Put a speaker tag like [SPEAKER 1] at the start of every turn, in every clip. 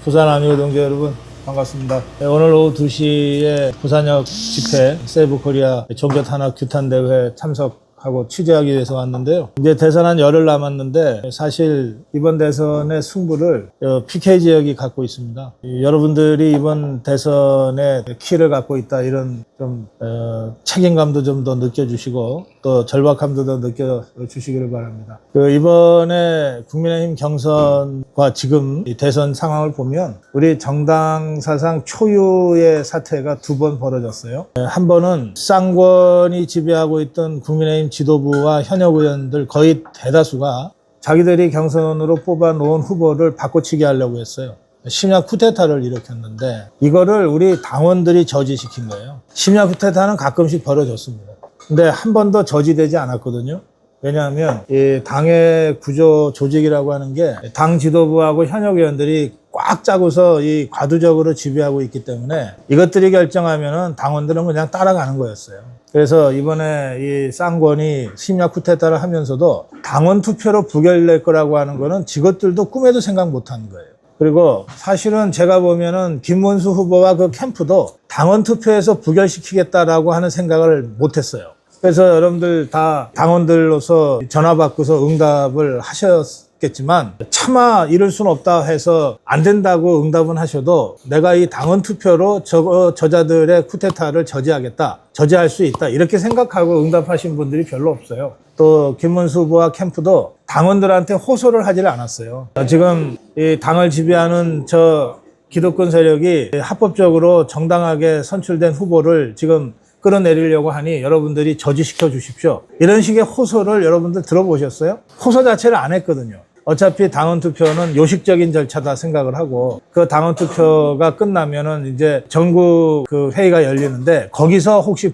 [SPEAKER 1] 부산 아미고 동지 여러분 반갑습니다. 오늘 오후 2시에 부산역 집회 세이브코리아 종교탄압 규탄대회 참석하고 취재하기 위해서 왔는데요. 이제 대선 한 열흘 남았는데 사실 이번 대선의 승부를 PK 지역이 갖고 있습니다. 여러분들이 이번 대선의 키를 갖고 있다 이런 좀 책임감도 좀 더 느껴주시고 또 절박함도 더 느껴주시기를 바랍니다. 이번에 국민의힘 경선과 지금 이 대선 상황을 보면 우리 정당 사상 초유의 사태가 두 번 벌어졌어요. 한 번은 쌍권이 지배하고 있던 국민의힘 지도부와 현역 의원들 거의 대다수가 자기들이 경선으로 뽑아놓은 후보를 바꿔치기 하려고 했어요. 심야 쿠데타를 일으켰는데 이거를 우리 당원들이 저지시킨 거예요. 심야 쿠데타는 가끔씩 벌어졌습니다. 근데 한 번도 저지되지 않았거든요. 왜냐하면 이 당의 구조 조직이라고 하는 게 당 지도부하고 현역 의원들이 꽉 짜고서 이 과도적으로 지배하고 있기 때문에 이것들이 결정하면은 당원들은 그냥 따라가는 거였어요. 그래서 이번에 이 쌍권이 심야 쿠데타를 하면서도 당원 투표로 부결될 거라고 하는 거는 지것들도 꿈에도 생각 못한 거예요. 그리고 사실은 제가 보면은 김문수 후보와 그 캠프도 당원 투표에서 부결시키겠다라고 하는 생각을 못했어요. 그래서 여러분들 다 당원들로서 전화 받고서 응답을 하셨겠지만 차마 이럴 수는 없다 해서 안 된다고 응답은 하셔도 내가 이 당원 투표로 저자들의 쿠데타를 저지하겠다, 저지할 수 있다 이렇게 생각하고 응답하신 분들이 별로 없어요. 또 김문수 후보와 캠프도 당원들한테 호소를 하질 않았어요. 지금 이 당을 지배하는 저 기득권 세력이 합법적으로 정당하게 선출된 후보를 지금 끌어내리려고 하니 여러분들이 저지시켜 주십시오. 이런 식의 호소를 여러분들 들어보셨어요? 호소 자체를 안 했거든요. 어차피 당원 투표는 요식적인 절차다 생각을 하고 그 당원 투표가 끝나면은 이제 전국 그 회의가 열리는데 거기서 혹시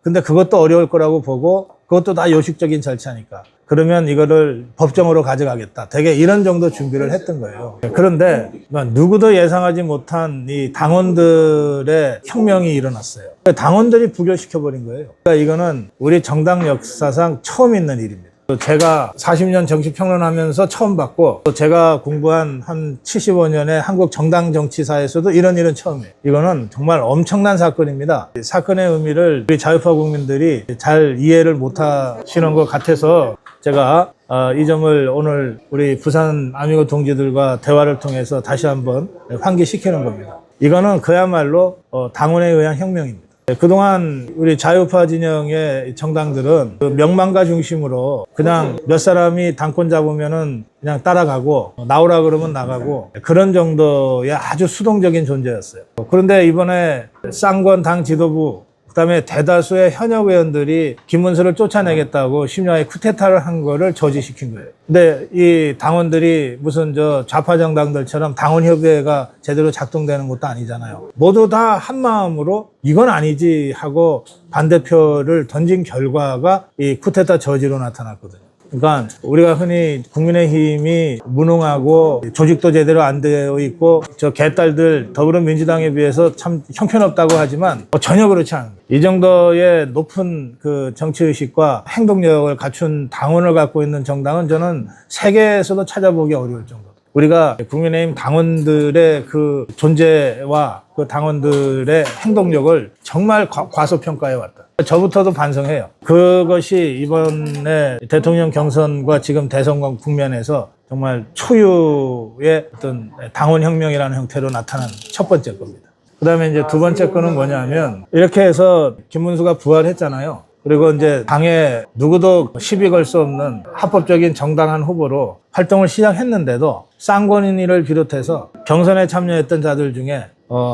[SPEAKER 1] 근데 그것도 어려울 거라고 보고 그것도 다 요식적인 절차니까 그러면 이거를 법정으로 가져가겠다. 되게 이런 정도 준비를 했던 거예요. 그런데 누구도 예상하지 못한 이 당원들의 혁명이 일어났어요. 당원들이 부결시켜버린 거예요. 그러니까 이거는 우리 정당 역사상 처음 있는 일입니다. 제가 40년 정치평론하면서 처음 봤고 또 제가 공부한 한 75년의 한국 정당 정치사에서도 이런 일은 처음이에요. 이거는 정말 엄청난 사건입니다. 사건의 의미를 우리 자유파 국민들이 잘 이해를 못하시는 것 같아서 제가 이 점을 오늘 우리 부산 아미고 동지들과 대화를 통해서 다시 한번 환기시키는 겁니다. 이거는 그야말로 당원에 의한 혁명입니다. 그동안 우리 자유파 진영의 정당들은 그 명망가 중심으로 그냥 몇 사람이 당권 잡으면은 그냥 따라가고 나오라 그러면 나가고 그런 정도의 아주 수동적인 존재였어요. 그런데 이번에 쌍권 당 지도부 그다음에 대다수의 현역 의원들이 김문수를 쫓아내겠다고 심야에 쿠데타를 한 거를 저지시킨 거예요. 근데 이 당원들이 무슨 좌파 정당들처럼 당원협의회가 제대로 작동되는 것도 아니잖아요. 모두 다 한 마음으로 이건 아니지 하고 반대표를 던진 결과가 이 쿠데타 저지로 나타났거든요. 그러니까 우리가 흔히 국민의힘이 무능하고 조직도 제대로 안 되어 있고 저 개딸들 더불어민주당에 비해서 참 형편없다고 하지만 전혀 그렇지 않은 거예요. 이 정도의 높은 그 정치의식과 행동력을 갖춘 당원을 갖고 있는 정당은 저는 세계에서도 찾아보기 어려울 정도. 우리가 국민의힘 당원들의 그 존재와 그 당원들의 행동력을 정말 과소평가해 왔다. 저부터도 반성해요. 그것이 이번에 대통령 경선과 지금 대선과 국면에서 정말 초유의 어떤 당원혁명이라는 형태로 나타난 첫 번째 겁니다. 그 다음에 이제 두 번째 거는 뭐냐면 이렇게 해서 김문수가 부활했잖아요. 그리고 이제 당에 누구도 시비 걸 수 없는 합법적인 정당한 후보로 활동을 시작했는데도 쌍권인을 비롯해서 경선에 참여했던 자들 중에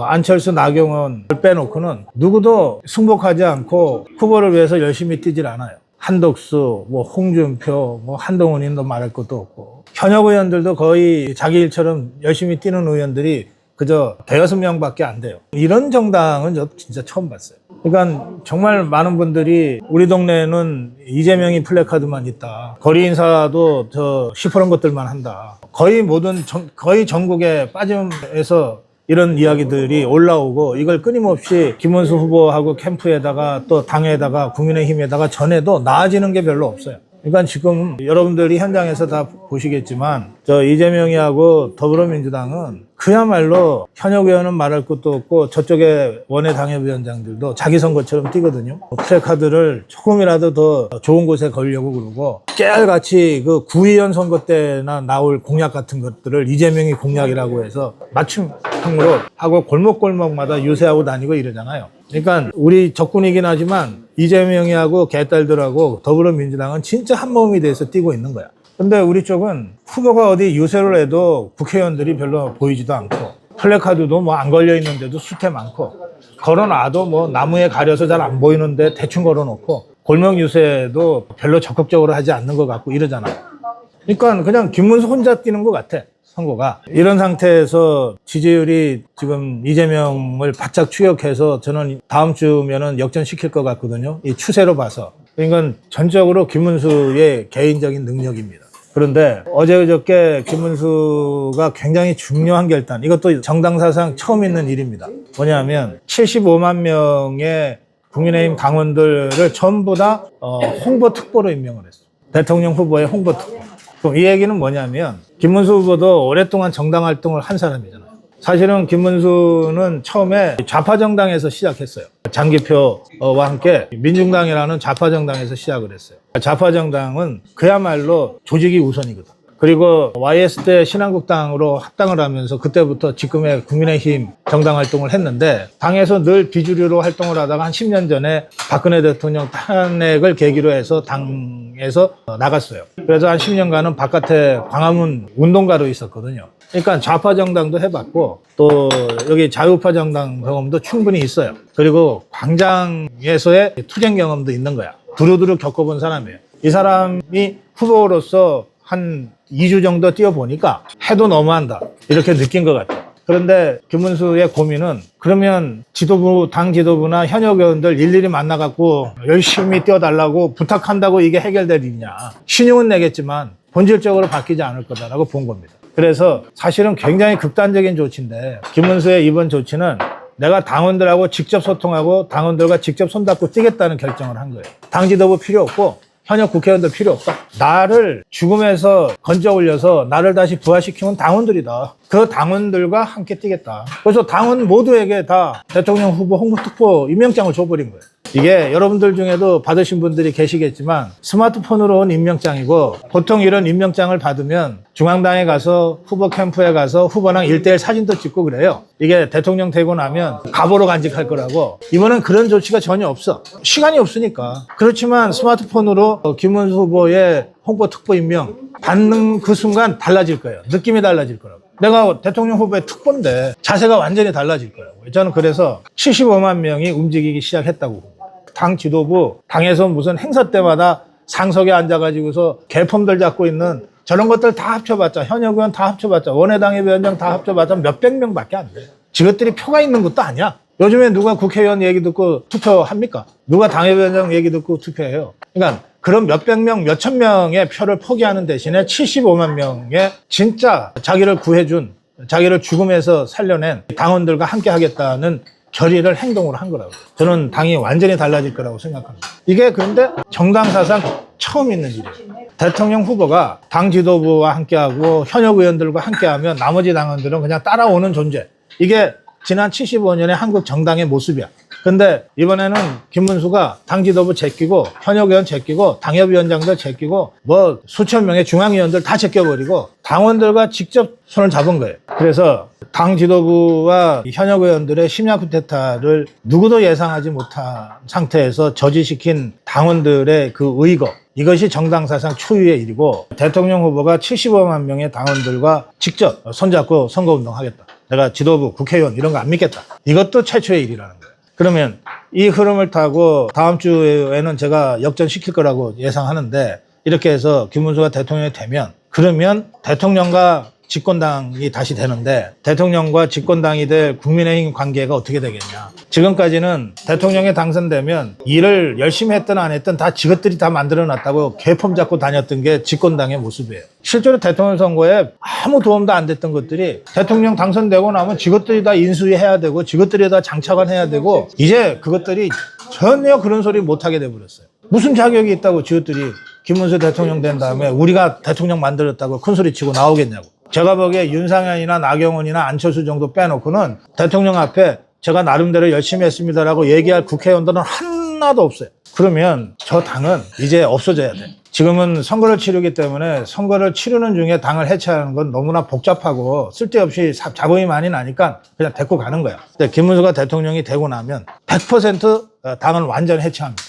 [SPEAKER 1] 안철수, 나경원을 빼놓고는 누구도 승복하지 않고 후보를 위해서 열심히 뛰질 않아요. 한덕수, 홍준표, 한동훈인도 말할 것도 없고 현역 의원들도 거의 자기 일처럼 열심히 뛰는 의원들이 그저 대여섯 명밖에 안 돼요. 이런 정당은 저 진짜 처음 봤어요. 그러니까 정말 많은 분들이 우리 동네에는 이재명이 플래카드만 있다. 거리 인사도 시퍼런 것들만 한다. 거의 전국에 빠짐에서 이런 이야기들이 올라오고 이걸 끊임없이 김문수 후보하고 캠프에다가 또 당에다가 국민의힘에다가 전해도 나아지는 게 별로 없어요. 그러니까 지금 여러분들이 현장에서 다 보시겠지만 저 이재명이하고 더불어민주당은 그야말로 현역 의원은 말할 것도 없고 저쪽에 원외 당협위원장들도 자기 선거처럼 뛰거든요. 플래카드를 조금이라도 더 좋은 곳에 걸려고 그러고 깨알같이 그 구의원 선거 때나 나올 공약 같은 것들을 이재명이 공약이라고 해서 맞춤형으로 하고 골목골목마다 유세하고 다니고 이러잖아요. 그러니까 우리 적군이긴 하지만 이재명이하고 개딸들하고 더불어민주당은 진짜 한 몸이 돼서 뛰고 있는 거야. 근데 우리 쪽은 후보가 어디 유세를 해도 국회의원들이 별로 보이지도 않고 플래카드도 뭐 안 걸려 있는데도 수태 많고 걸어놔도 뭐 나무에 가려서 잘 안 보이는데 대충 걸어놓고 골목 유세도 별로 적극적으로 하지 않는 것 같고 이러잖아요. 그러니까 그냥 김문수 혼자 뛰는 것 같아. 선거가. 이런 상태에서 지지율이 지금 이재명을 바짝 추격해서 저는 다음 주면은 역전시킬 것 같거든요. 이 추세로 봐서. 그러니까 전적으로 김문수의 개인적인 능력입니다. 그런데 어제 그저께 김문수가 굉장히 중요한 결단, 이것도 정당 사상 처음 있는 일입니다. 뭐냐면 75만 명의 국민의힘 당원들을 전부 다 홍보 특보로 임명을 했어요. 대통령 후보의 홍보 특보. 그럼 이 얘기는 뭐냐면 김문수 후보도 오랫동안 정당 활동을 한 사람이잖아요. 사실은 김문수는 처음에 좌파 정당에서 시작했어요. 장기표와 함께 민중당이라는 좌파 정당에서 시작을 했어요. 좌파 정당은 그야말로 조직이 우선이거든. 그리고 YS 때 신한국당으로 합당을 하면서 그때부터 지금의 국민의힘 정당 활동을 했는데 당에서 늘 비주류로 활동을 하다가 한 10년 전에 박근혜 대통령 탄핵을 계기로 해서 당에서 나갔어요. 그래서 한 10년간은 바깥에 광화문 운동가로 있었거든요. 그러니까 좌파 정당도 해봤고 또 여기 자유파 정당 경험도 충분히 있어요. 그리고 광장에서의 투쟁 경험도 있는 거야. 두루두루 겪어본 사람이에요. 이 사람이 후보로서 한 2주 정도 뛰어보니까 해도 너무한다 이렇게 느낀 것 같아요. 그런데 김문수의 고민은 그러면 지도부, 당 지도부나 현역 의원들 일일이 만나갖고 열심히 뛰어달라고 부탁한다고 이게 해결될 일이냐. 신용은 내겠지만 본질적으로 바뀌지 않을 거다라고 본 겁니다. 그래서 사실은 굉장히 극단적인 조치인데 김문수의 이번 조치는 내가 당원들하고 직접 소통하고 당원들과 직접 손잡고 뛰겠다는 결정을 한 거예요. 당 지도부 필요 없고 현역 국회의원들 필요 없다. 나를 죽음에서 건져 올려서 나를 다시 부활시키면 당원들이다. 그 당원들과 함께 뛰겠다. 그래서 당원 모두에게 다 대통령 후보 홍보특보 임명장을 줘버린 거예요. 이게 여러분들 중에도 받으신 분들이 계시겠지만 스마트폰으로 온 임명장이고 보통 이런 임명장을 받으면 중앙당에 가서 후보 캠프에 가서 후보랑 1대1 사진도 찍고 그래요. 이게 대통령 되고 나면 갑오로 간직할 거라고. 이번엔 그런 조치가 전혀 없어. 시간이 없으니까. 그렇지만 스마트폰으로 김문수 후보의 홍보특보 임명 받는 그 순간 달라질 거예요. 느낌이 달라질 거라고. 내가 대통령 후보의 특보인데 자세가 완전히 달라질 거라고. 저는 그래서 75만 명이 움직이기 시작했다고 봅니다. 당 지도부, 당에서 무슨 행사 때마다 상석에 앉아가지고서 개폼들 잡고 있는 저런 것들 다 합쳐봤자, 현역 의원 다 합쳐봤자, 원외당의 위원장 다 합쳐봤자 몇백 명밖에 안 돼. 지것들이 표가 있는 것도 아니야. 요즘에 누가 국회의원 얘기 듣고 투표합니까? 누가 당협위원장 얘기 듣고 투표해요? 그러니까 그런 몇백 명, 몇천 명의 표를 포기하는 대신에 75만 명의 진짜 자기를 구해준, 자기를 죽음에서 살려낸 당원들과 함께 하겠다는 결의를 행동으로 한 거라고. 저는 당이 완전히 달라질 거라고 생각합니다. 이게 그런데 정당 사상 처음 있는 일이에요. 대통령 후보가 당 지도부와 함께하고 현역 의원들과 함께하면 나머지 당원들은 그냥 따라오는 존재. 이게 지난 75년의 한국 정당의 모습이야. 근데 이번에는 김문수가 당 지도부 제끼고 현역 의원 제끼고 당협위원장들 제끼고 뭐 수천 명의 중앙위원들 다 제껴버리고 당원들과 직접 손을 잡은 거예요. 그래서 당 지도부와 현역 의원들의 심야 쿠데타를 누구도 예상하지 못한 상태에서 저지시킨 당원들의 그 의거, 이것이 정당 사상 초유의 일이고 대통령 후보가 75만 명의 당원들과 직접 손잡고 선거운동하겠다. 내가 지도부, 국회의원 이런 거 안 믿겠다. 이것도 최초의 일이라는 거예요. 그러면 이 흐름을 타고 다음 주에는 제가 역전시킬 거라고 예상하는데 이렇게 해서 김문수가 대통령이 되면 그러면 대통령과 집권당이 다시 되는데 대통령과 집권당이 될 국민의힘 관계가 어떻게 되겠냐. 지금까지는 대통령에 당선되면 일을 열심히 했든 안 했든 다 지것들이 다 만들어놨다고 개폼 잡고 다녔던 게 집권당의 모습이에요. 실제로 대통령 선거에 아무 도움도 안 됐던 것들이 대통령 당선되고 나면 지것들이 다 인수해야 되고 지것들이 다 장차관 해야 되고 이제 그것들이 전혀 그런 소리 못하게 돼버렸어요. 무슨 자격이 있다고 지것들이 김문수 대통령 된 다음에 우리가 대통령 만들었다고 큰소리치고 나오겠냐고. 제가 보기에 윤상현이나 나경원이나 안철수 정도 빼놓고는 대통령 앞에 제가 나름대로 열심히 했습니다라고 얘기할 국회의원들은 하나도 없어요. 그러면 저 당은 이제 없어져야 돼. 지금은 선거를 치르기 때문에 선거를 치르는 중에 당을 해체하는 건 너무나 복잡하고 쓸데없이 잡음이 많이 나니까 그냥 데리고 가는 거야. 근데 김문수가 대통령이 되고 나면 100% 당은 완전 해체합니다.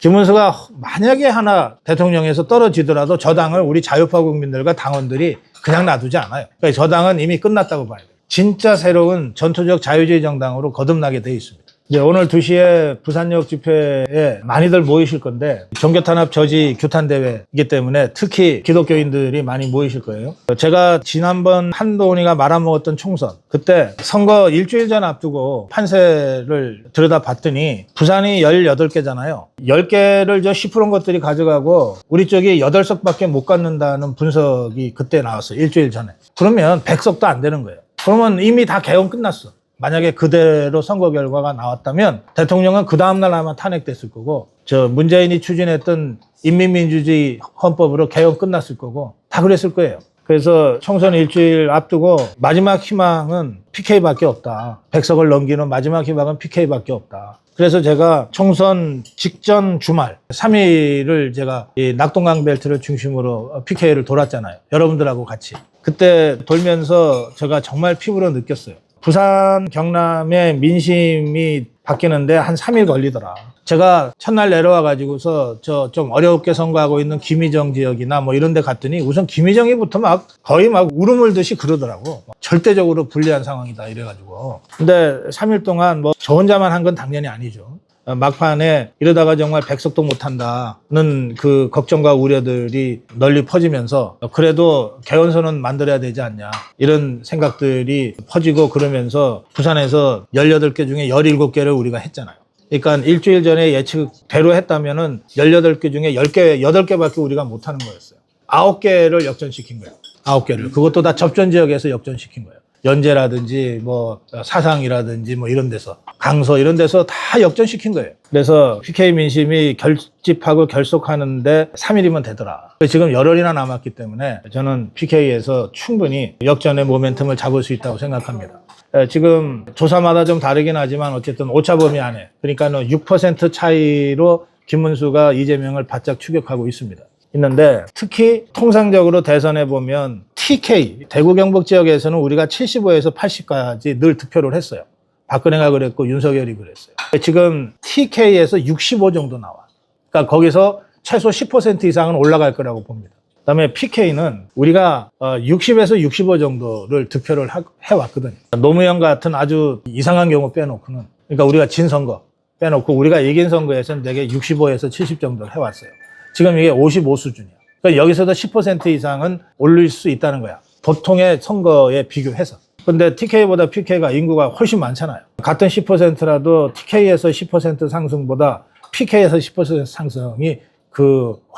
[SPEAKER 1] 김문수가 만약에 하나 대통령에서 떨어지더라도 저 당을 우리 자유파 국민들과 당원들이 그냥 놔두지 않아요. 그러니까 저 당은 이미 끝났다고 봐야 돼요. 진짜 새로운 전투적 자유주의 정당으로 거듭나게 돼 있습니다. 이제 오늘 2시에 부산역 집회에 많이들 모이실 건데 종교탄압 저지 규탄대회이기 때문에 특히 기독교인들이 많이 모이실 거예요. 제가 지난번 한동훈이가 말아먹었던 총선 그때 선거 일주일 전 앞두고 판세를 들여다봤더니 부산이 18개잖아요. 10개를 저 10%인 것들이 가져가고 우리 쪽이 8석밖에 못 갖는다는 분석이 그때 나왔어요. 일주일 전에. 그러면 100석도 안 되는 거예요. 그러면 이미 다 개헌 끝났어. 만약에 그대로 선거 결과가 나왔다면 대통령은 그 다음날 아마 탄핵됐을 거고 저 문재인이 추진했던 인민민주주의 헌법으로 개헌 끝났을 거고 다 그랬을 거예요. 그래서 총선 일주일 앞두고 마지막 희망은 PK밖에 없다. 100석을 넘기는 마지막 희망은 PK밖에 없다. 그래서 제가 총선 직전 주말 3일을 제가 이 낙동강 벨트를 중심으로 PK를 돌았잖아요. 여러분들하고 같이. 그때 돌면서 제가 정말 피부로 느꼈어요. 부산, 경남의 민심이 바뀌는데 한 3일 걸리더라. 제가 첫날 내려와 가지고서 저 좀 어렵게 선거하고 있는 김희정 지역이나 뭐 이런 데 갔더니 우선 김희정이부터 막 거의 막 울음을 듯이 그러더라고. 절대적으로 불리한 상황이다 이래가지고. 근데 3일 동안 뭐 저 혼자만 한 건 당연히 아니죠. 막판에 이러다가 정말 100석도 못한다는 그 걱정과 우려들이 널리 퍼지면서 그래도 개헌선언 만들어야 되지 않냐 이런 생각들이 퍼지고 그러면서 부산에서 18개 중에 17개를 우리가 했잖아요. 그러니까 일주일 전에 예측대로 했다면은 18개 중에 10개, 8개밖에 우리가 못하는 거였어요. 9개를 역전시킨 거예요. 9개를. 그것도 다 접전 지역에서 역전시킨 거예요. 연제라든지 뭐 사상이라든지 뭐 이런 데서 강서 이런 데서 다 역전시킨 거예요. 그래서 PK 민심이 결집하고 결속하는데 3일이면 되더라. 지금 열흘이나 남았기 때문에 저는 PK에서 충분히 역전의 모멘텀을 잡을 수 있다고 생각합니다. 지금 조사마다 좀 다르긴 하지만 어쨌든 오차 범위 안에 그러니까 6% 차이로 김문수가 이재명을 바짝 추격하고 있는데 특히 통상적으로 대선에 보면 TK, 대구 경북 지역에서는 우리가 75에서 80까지 늘 득표를 했어요. 박근혜가 그랬고 윤석열이 그랬어요. 지금 TK에서 65 정도 나와. 그러니까 거기서 최소 10% 이상은 올라갈 거라고 봅니다. 그다음에 PK는 우리가 60에서 65 정도를 득표를 해왔거든요. 노무현 같은 아주 이상한 경우 빼놓고는 그러니까 우리가 진 선거 빼놓고 우리가 이긴 선거에서는 대개 65에서 70 정도를 해왔어요. 지금 이게 55 수준이야. 그러니까 여기서도 10% 이상은 올릴 수 있다는 거야. 보통의 선거에 비교해서. 근데 TK보다 PK가 인구가 훨씬 많잖아요. 같은 10%라도 TK에서 10% 상승보다 PK에서 10% 상승이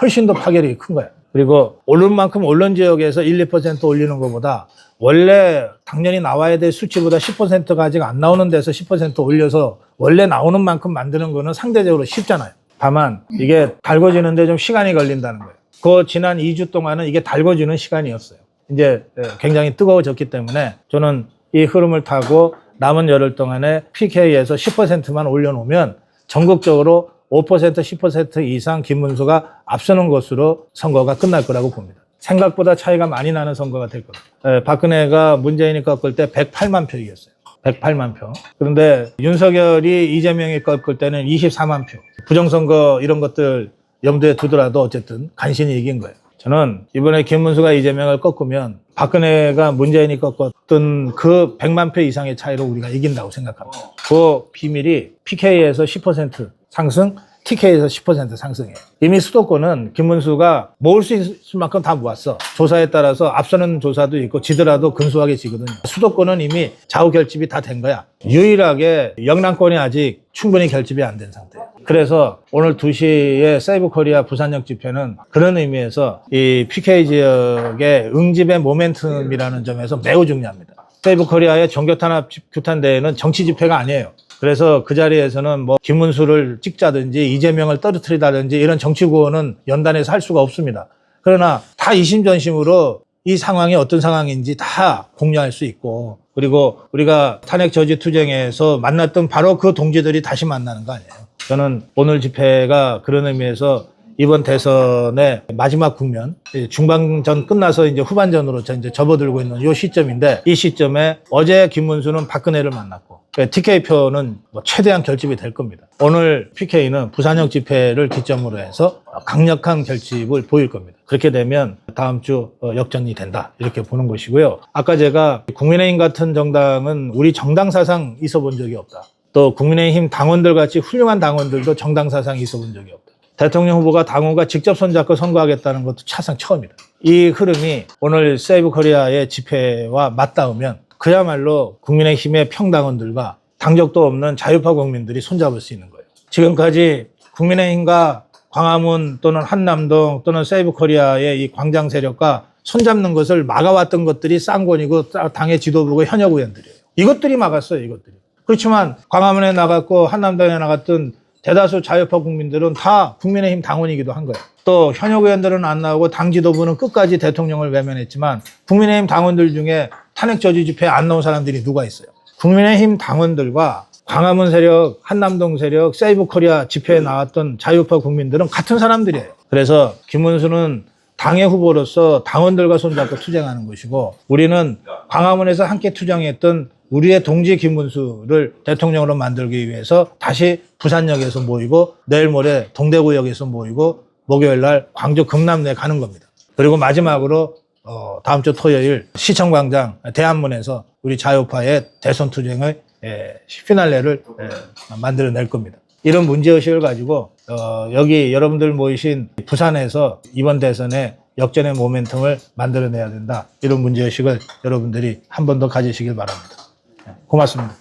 [SPEAKER 1] 훨씬 더 파괴력이 큰 거야. 그리고 오른 만큼 오른 지역에서 1, 2% 올리는 것보다 원래 당연히 나와야 될 수치보다 10%가 아직 안 나오는 데서 10% 올려서 원래 나오는 만큼 만드는 거는 상대적으로 쉽잖아요. 다만 이게 달궈지는데 좀 시간이 걸린다는 거예요. 그 지난 2주 동안은 이게 달궈지는 시간이었어요. 이제 굉장히 뜨거워졌기 때문에 저는 이 흐름을 타고 남은 열흘 동안에 PK에서 10%만 올려놓으면 전국적으로 5%, 10% 이상 김문수가 앞서는 것으로 선거가 끝날 거라고 봅니다. 생각보다 차이가 많이 나는 선거가 될 겁니다. 박근혜가 문재인이 꺾을 때 108만 표 이겼어요. 108만 표. 그런데 윤석열이 이재명이 꺾을 때는 24만 표. 부정선거 이런 것들 염두에 두더라도 어쨌든 간신히 이긴 거예요. 저는 이번에 김문수가 이재명을 꺾으면 박근혜가 문재인이 꺾었던 그 100만 표 이상의 차이로 우리가 이긴다고 생각합니다. 그 비밀이 PK에서 10% 상승, TK에서 10% 상승이에요. 이미 수도권은 김문수가 모을 수 있을 만큼 다 모았어. 조사에 따라서 앞서는 조사도 있고 지더라도 근소하게 지거든요. 수도권은 이미 좌우 결집이 다 된 거야. 유일하게 영남권이 아직 충분히 결집이 안 된 상태예요. 그래서 오늘 2시에 세이브 코리아 부산역 집회는 그런 의미에서 이 PK 지역의 응집의 모멘텀이라는 점에서 매우 중요합니다. 세이브 코리아의 종교탄압 규탄대회는 정치 집회가 아니에요. 그래서 그 자리에서는 뭐 김문수를 찍자든지 이재명을 떨어뜨리다든지 이런 정치 구호는 연단에서 할 수가 없습니다. 그러나 다 이심전심으로 이 상황이 어떤 상황인지 다 공유할 수 있고, 그리고 우리가 탄핵 저지 투쟁에서 만났던 바로 그 동지들이 다시 만나는 거 아니에요. 저는 오늘 집회가 그런 의미에서 이번 대선의 마지막 국면, 중반전 끝나서 이제 후반전으로 이제 접어들고 있는 이 시점인데, 이 시점에 어제 김문수는 박근혜를 만났고, TK표는 뭐 최대한 결집이 될 겁니다. 오늘 PK는 부산역 집회를 기점으로 해서 강력한 결집을 보일 겁니다. 그렇게 되면 다음 주 역전이 된다, 이렇게 보는 것이고요. 아까 제가 국민의힘 같은 정당은 우리 정당 사상 있어 본 적이 없다. 또 국민의힘 당원들 같이 훌륭한 당원들도 정당 사상이 있어 본 적이 없다. 대통령 후보가 당원과 직접 손잡고 선거하겠다는 것도 차상 처음이다. 이 흐름이 오늘 세이브 코리아의 집회와 맞닿으면 그야말로 국민의힘의 평당원들과 당적도 없는 자유파 국민들이 손잡을 수 있는 거예요. 지금까지 국민의힘과 광화문 또는 한남동 또는 세이브 코리아의 이 광장 세력과 손잡는 것을 막아왔던 것들이 쌍권이고 당의 지도부고 현역 의원들이에요. 이것들이 막았어요, 이것들이. 그렇지만 광화문에 나갔고 한남동에 나갔던 대다수 자유파 국민들은 다 국민의힘 당원이기도 한 거예요. 또 현역 의원들은 안 나오고 당 지도부는 끝까지 대통령을 외면했지만 국민의힘 당원들 중에 탄핵 저지 집회에 안 나온 사람들이 누가 있어요? 국민의힘 당원들과 광화문 세력, 한남동 세력, 세이브 코리아 집회에 나왔던 자유파 국민들은 같은 사람들이에요. 그래서 김문수는 당의 후보로서 당원들과 손잡고 투쟁하는 것이고, 우리는 광화문에서 함께 투쟁했던 우리의 동지 김문수를 대통령으로 만들기 위해서 다시 부산역에서 모이고, 내일 모레 동대구역에서 모이고, 목요일 날 광주 금남로에 가는 겁니다. 그리고 마지막으로 다음 주 토요일 시청광장 대한문에서 우리 자유파의 대선 투쟁의 피날레를 만들어낼 겁니다. 이런 문제의식을 가지고 여기 여러분들 모이신 부산에서 이번 대선에 역전의 모멘텀을 만들어내야 된다. 이런 문제의식을 여러분들이 한 번 더 가지시길 바랍니다. 고맙습니다.